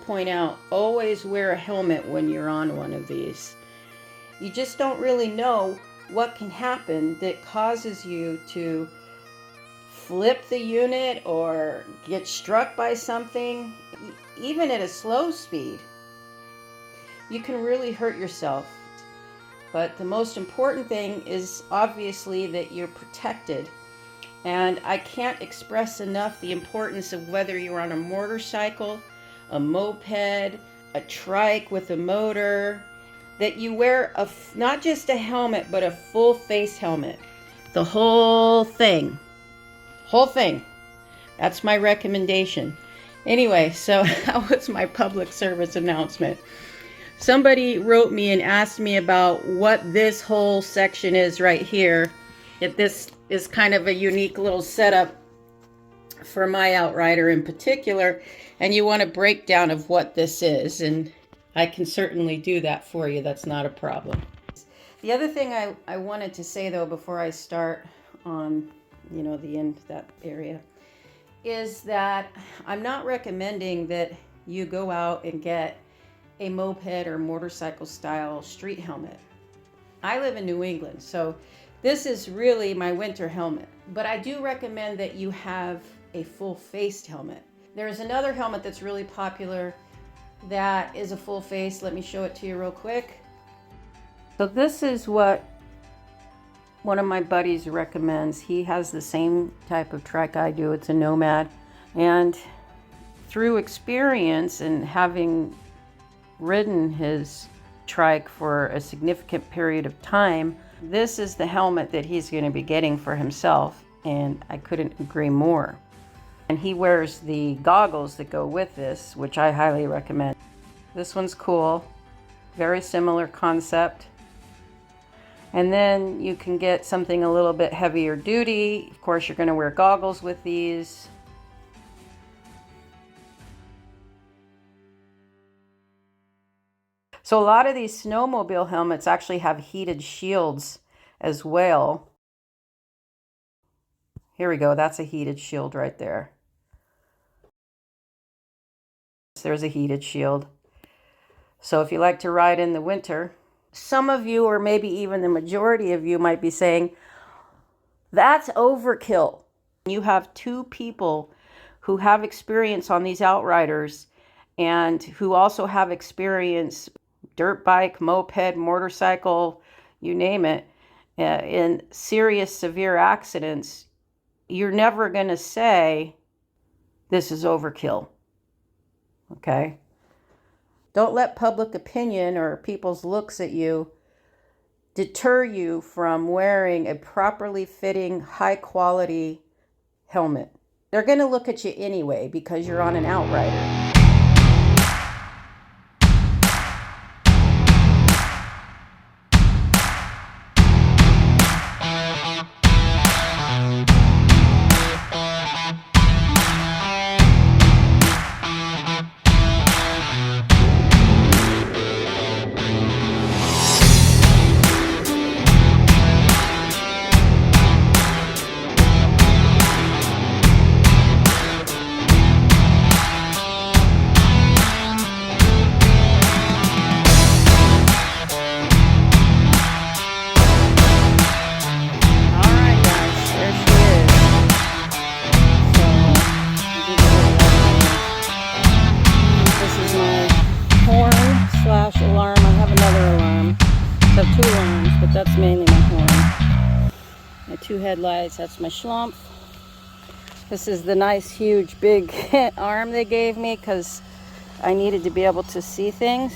point out, always wear a helmet when you're on one of these. You just don't really know what can happen that causes you to flip the unit or get struck by something, even at a slow speed. You can really hurt yourself. But the most important thing is obviously that you're protected. And I can't express enough the importance of whether you're on a motorcycle, a moped, a trike with a motor, that you wear not just a helmet, but a full face helmet. The whole thing. Whole thing. That's my recommendation. Anyway, so that was my public service announcement. Somebody wrote me and asked me about what this whole section is right here. This is kind of a unique little setup for my Outrider in particular, and you want a breakdown of what this is, and I can certainly do that for you. That's not a problem. The other thing I wanted to say, though, before I start on, the end of that area, is that I'm not recommending that you go out and get a moped or motorcycle style street helmet. I live in New England, so this is really my winter helmet, but I do recommend that you have a full-faced helmet. There's another helmet that's really popular that is a full face. Let me show it to you real quick. So this is what one of my buddies recommends. He has the same type of trike I do. It's a Nomad, and through experience and having ridden his trike for a significant period of time, this is the helmet that he's going to be getting for himself, and I couldn't agree more. And he wears the goggles that go with this, which I highly recommend. This one's cool, very similar concept. And then you can get something a little bit heavier duty. Of course, you're going to wear goggles with these. So a lot of these snowmobile helmets actually have heated shields as well. Here we go. That's a heated shield right there. There's a heated shield. So if you like to ride in the winter, some of you, or maybe even the majority of you, might be saying, that's overkill. You have two people who have experience on these Outriders and who also have experience, dirt bike, moped, motorcycle, you name it, in serious, severe accidents. You're never going to say, this is overkill. Okay? Don't let public opinion or people's looks at you deter you from wearing a properly fitting, high quality helmet. They're going to look at you anyway because you're on an Outrider. Alarm. I have another alarm. So I have two alarms, but that's mainly my horn. My two headlights, that's my schlump. This is the nice, huge, big arm they gave me because I needed to be able to see things.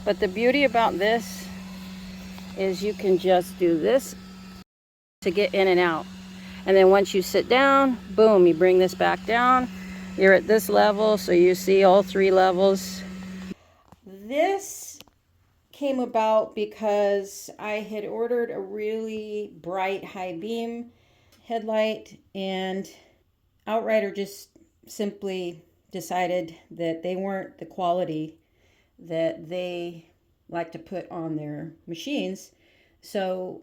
But the beauty about this is you can just do this to get in and out. And then once you sit down, boom, you bring this back down. You're at this level, so you see all three levels. This came about because I had ordered a really bright high beam headlight, and Outrider just simply decided that they weren't the quality that they like to put on their machines. So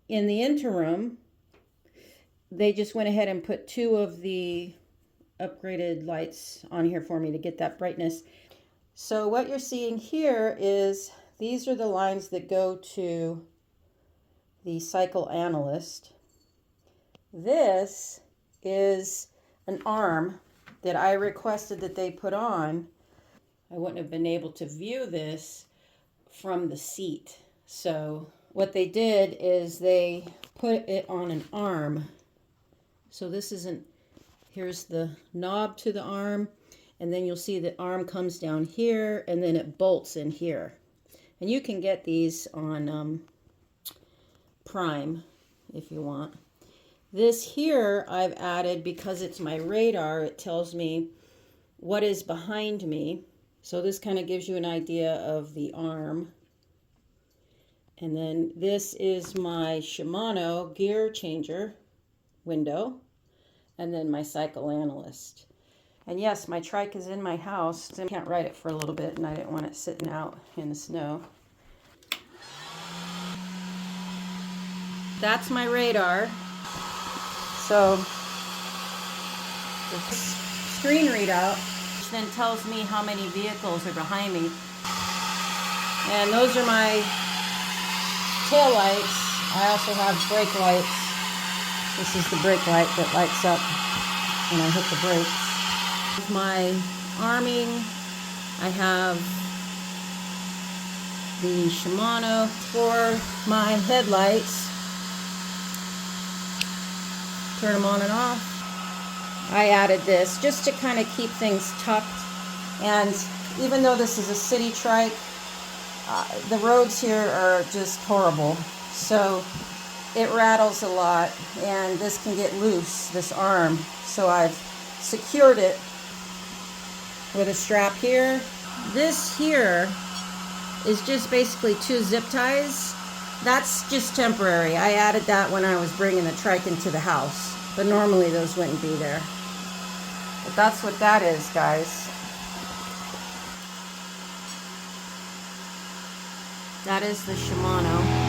in the interim, they just went ahead and put two of the upgraded lights on here for me to get that brightness. So what you're seeing here is these are the lines that go to the cycle analyst. This is an arm that I requested that they put on. I wouldn't have been able to view this from the seat. So what they did is they put it on an arm. So this isn't, here's the knob to the arm, and then you'll see the arm comes down here and then it bolts in here. And you can get these on Prime if you want. This here I've added because it's my radar. It tells me what is behind me. So this kind of gives you an idea of the arm. And then this is my Shimano gear changer window. And then my cycle analyst. And yes, my trike is in my house. I can't ride it for a little bit, and I didn't want it sitting out in the snow. That's my radar. So the screen readout, which then tells me how many vehicles are behind me. And those are my tail lights. I also have brake lights. This is the brake light that lights up when I hit the brakes. My arming, I have the Shimano for my headlights. Turn them on and off. I added this just to kind of keep things tucked. And even though this is a city trike, the roads here are just horrible. So it rattles a lot, and this can get loose, this arm. So I've secured it with a strap here. This here is just basically 2 zip ties. That's just temporary. I added that when I was bringing the trike into the house, but normally those wouldn't be there. But that's what that is, guys. That is the Shimano.